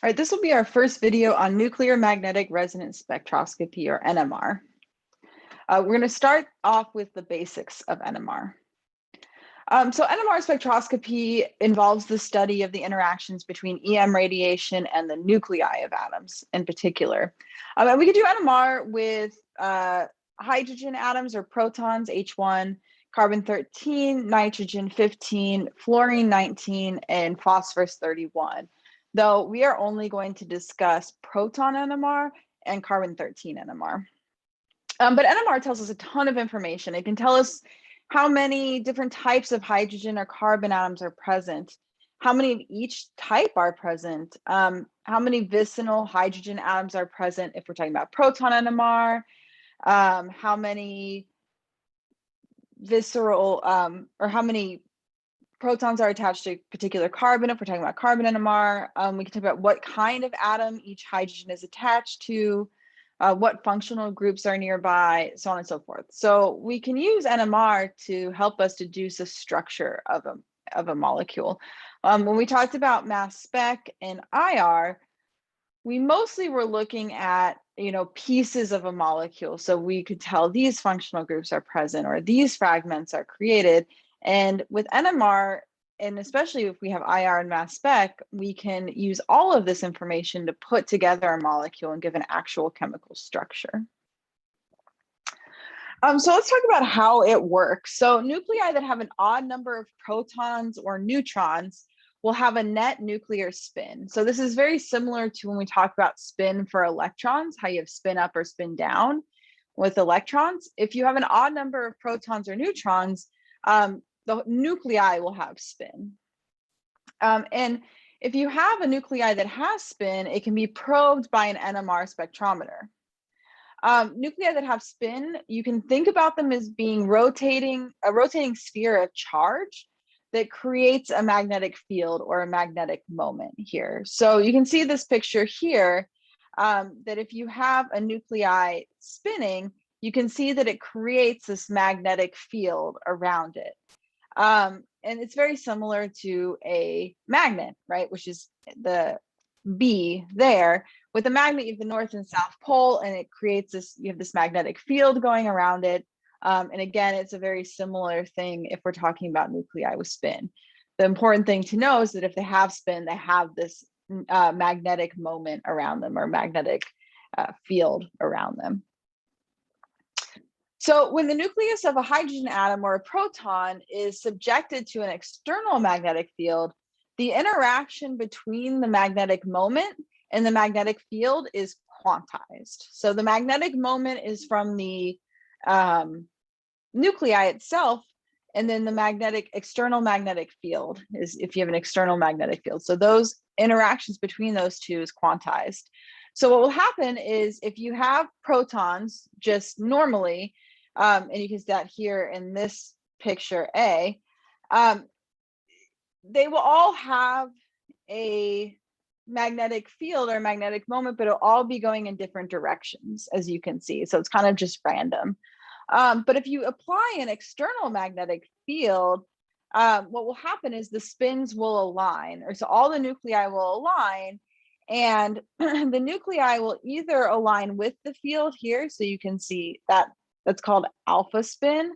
All right, this will be our first video on nuclear magnetic resonance spectroscopy, or NMR. We're going to start off with the basics of NMR. So NMR spectroscopy involves the study of the interactions between EM radiation and the nuclei of atoms in particular. And we could do NMR with hydrogen atoms or protons, H1, carbon 13, nitrogen 15, fluorine 19, and phosphorus 31. Though we are only going to discuss proton NMR and carbon 13 NMR. But NMR tells us a ton of information. It can tell us how many different types of hydrogen or carbon atoms are present, how many of each type are present, how many vicinal hydrogen atoms are present if we're talking about proton NMR, how many visceral or how many protons are attached to a particular carbon if we're talking about carbon NMR. We can talk about what kind of atom each hydrogen is attached to, what functional groups are nearby, so on and so forth. So we can use NMR to help us deduce the structure of a molecule. When we talked about mass spec and IR, we mostly were looking at pieces of a molecule. So we could tell these functional groups are present or these fragments are created. And with NMR, and especially if we have IR and mass spec, we can use all of this information to put together a molecule and give an actual chemical structure. So let's talk about how it works. So nuclei that have an odd number of protons or neutrons will have a net nuclear spin. So this is very similar to when we talk about spin for electrons, how you have spin up or spin down with electrons. If you have an odd number of protons or neutrons, the nuclei will have spin. And if you have a nuclei that has spin, it can be probed by an NMR spectrometer. Nuclei that have spin, you can think about them as being a rotating sphere of charge that creates a magnetic field or a magnetic moment here. So you can see this picture here, that if you have a nuclei spinning, you can see that it creates this magnetic field around it. And it's very similar to a magnet, right? Which is the B there. With a magnet, you have the North and South Pole, and it creates this, you have this magnetic field going around it. And again, it's a very similar thing if we're talking about nuclei with spin. The important thing to know is that if they have spin, they have this magnetic moment around them, or magnetic field around them. So when the nucleus of a hydrogen atom or a proton is subjected to an external magnetic field, the interaction between the magnetic moment and the magnetic field is quantized. So the magnetic moment is from the nuclei itself, and then the external magnetic field is if you have an external magnetic field. So those interactions between those two is quantized. So what will happen is if you have protons just normally, and you can see that here in this picture A, they will all have a magnetic field or magnetic moment, but it'll all be going in different directions, as you can see. So it's kind of just random. But if you apply an external magnetic field, what will happen is the spins will align, or so all the nuclei will align, and the nuclei will either align with the field here, so you can see that that's called alpha spin,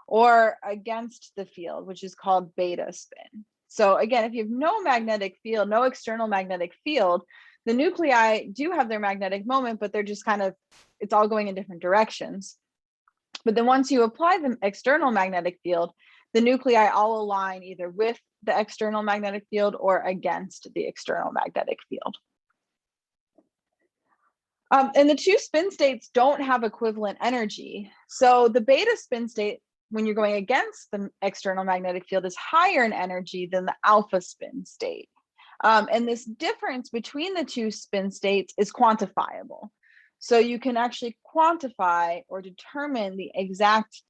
or against the field, which is called beta spin. So again, if you have no magnetic field, no external magnetic field, the nuclei do have their magnetic moment, but they're just kind of, it's all going in different directions. But then once you apply the external magnetic field, the nuclei all align either with the external magnetic field or against the external magnetic field. And the two spin states don't have equivalent energy. So the beta spin state, when you're going against the external magnetic field, is higher in energy than the alpha spin state. And this difference between the two spin states is quantifiable. So you can actually quantify or determine the exact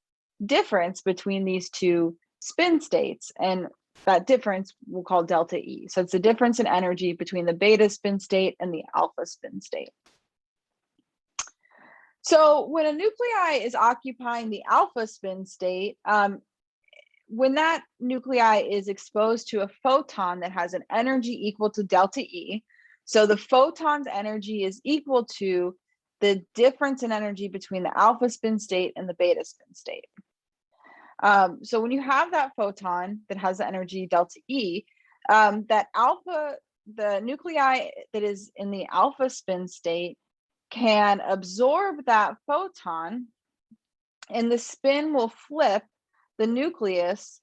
difference between these two spin states. And that difference we'll call delta E. So it's the difference in energy between the beta spin state and the alpha spin state. So when a nuclei is occupying the alpha spin state, when that nuclei is exposed to a photon that has an energy equal to delta E, So the photon's energy is equal to the difference in energy between the alpha spin state and the beta spin state. So when you have that photon that has the energy delta E, that alpha, the nuclei that is in the alpha spin state can absorb that photon, and the spin will flip the nucleus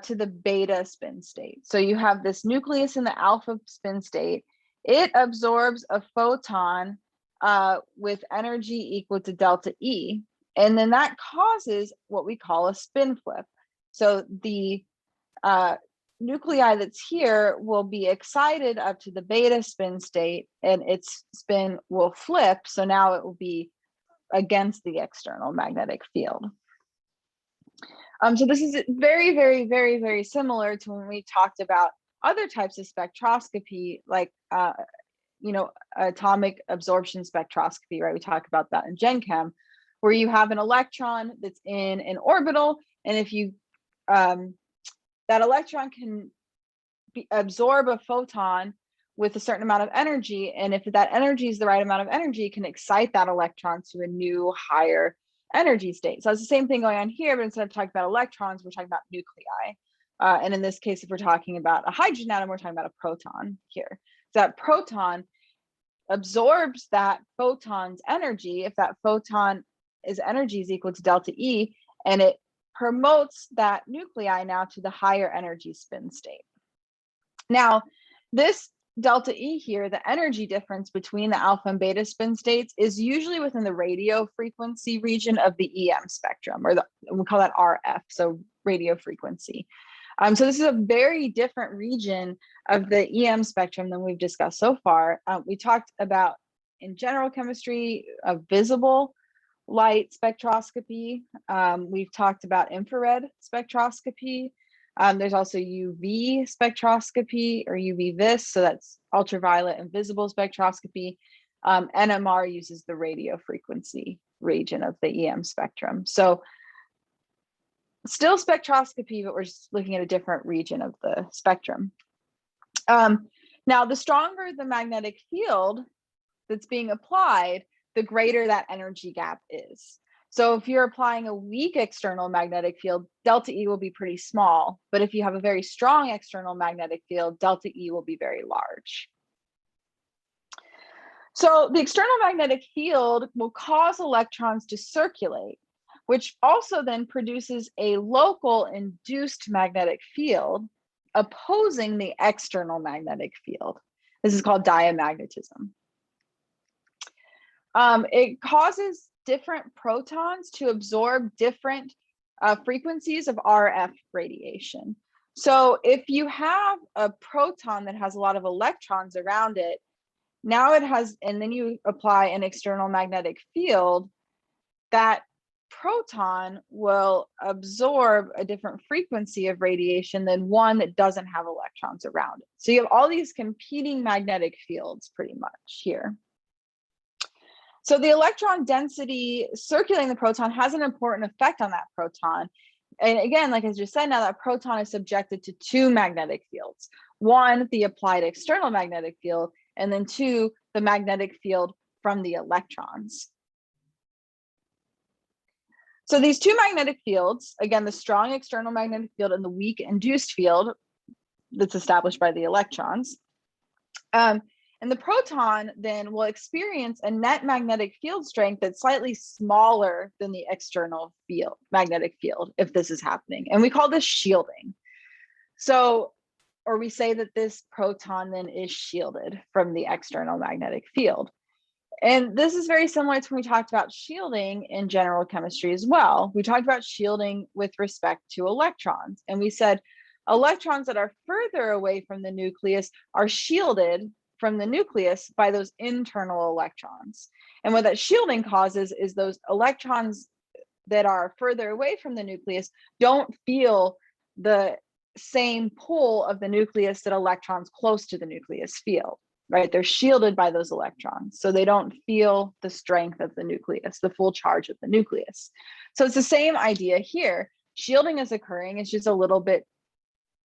to the beta spin state. So you have this nucleus in the alpha spin state. It absorbs a photon with energy equal to delta E, and then that causes what we call a spin flip. So the nuclei that's here will be excited up to the beta spin state, and its spin will flip. So now it will be against the external magnetic field. So this is very, very, very, very similar to when we talked about other types of spectroscopy, like atomic absorption spectroscopy, right? We talk about that in Gen Chem, where you have an electron that's in an orbital, and if you that electron can absorb a photon with a certain amount of energy, and if that energy is the right amount of energy, it can excite that electron to a new higher energy state. So it's the same thing going on here, but instead of talking about electrons, we're talking about nuclei. And in this case, if we're talking about a hydrogen atom, we're talking about a proton here. So that proton absorbs that photon's energy, if that photon is energy is equal to delta E, and it promotes that nuclei now to the higher energy spin state. Now, this delta E here, the energy difference between the alpha and beta spin states, is usually within the radio frequency region of the EM spectrum, or we call that RF, so radio frequency. So this is a very different region of the EM spectrum than we've discussed so far. We talked about, in general chemistry, visible light spectroscopy. We've talked about infrared spectroscopy. There's also UV spectroscopy, or UV-vis, so that's ultraviolet and visible spectroscopy. NMR uses the radio frequency region of the EM spectrum. So still spectroscopy, but we're just looking at a different region of the spectrum. Now, the stronger the magnetic field that's being applied, the greater that energy gap is. So if you're applying a weak external magnetic field, delta E will be pretty small. But if you have a very strong external magnetic field, delta E will be very large. So the external magnetic field will cause electrons to circulate, which also then produces a local induced magnetic field opposing the external magnetic field. This is called diamagnetism. It causes different protons to absorb different frequencies of RF radiation. So if you have a proton that has a lot of electrons around it, now it has, and then you apply an external magnetic field, that proton will absorb a different frequency of radiation than one that doesn't have electrons around it. So you have all these competing magnetic fields pretty much here. So the electron density circulating the proton has an important effect on that proton. And again, like I just said, now that proton is subjected to two magnetic fields. One, the applied external magnetic field, and then two, the magnetic field from the electrons. So these two magnetic fields, again, the strong external magnetic field and the weak induced field that's established by the electrons. And the proton then will experience a net magnetic field strength that's slightly smaller than the external field, magnetic field, if this is happening. And we call this shielding. So, or we say that this proton then is shielded from the external magnetic field. And this is very similar to when we talked about shielding in general chemistry as well. We talked about shielding with respect to electrons. And we said electrons that are further away from the nucleus are shielded from the nucleus by those internal electrons. And what that shielding causes is those electrons that are further away from the nucleus don't feel the same pull of the nucleus that electrons close to the nucleus feel, right? They're shielded by those electrons, so they don't feel the strength of the nucleus, the full charge of the nucleus. So it's the same idea here. Shielding is occurring, it's just a little bit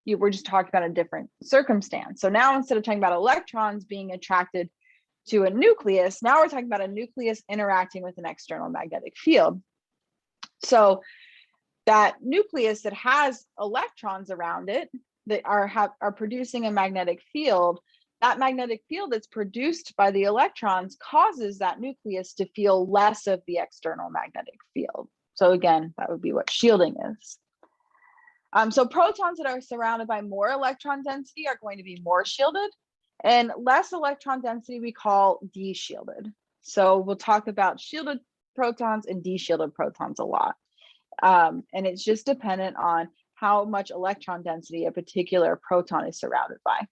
we're just talking about a different circumstance. So now instead of talking about electrons being attracted to a nucleus, now we're talking about a nucleus interacting with an external magnetic field. So that nucleus that has electrons around it that are producing a magnetic field, that magnetic field that's produced by the electrons causes that nucleus to feel less of the external magnetic field. So again, that would be what shielding is. So protons that are surrounded by more electron density are going to be more shielded, and less electron density we call de-shielded. So we'll talk about shielded protons and de-shielded protons a lot. And it's just dependent on how much electron density a particular proton is surrounded by.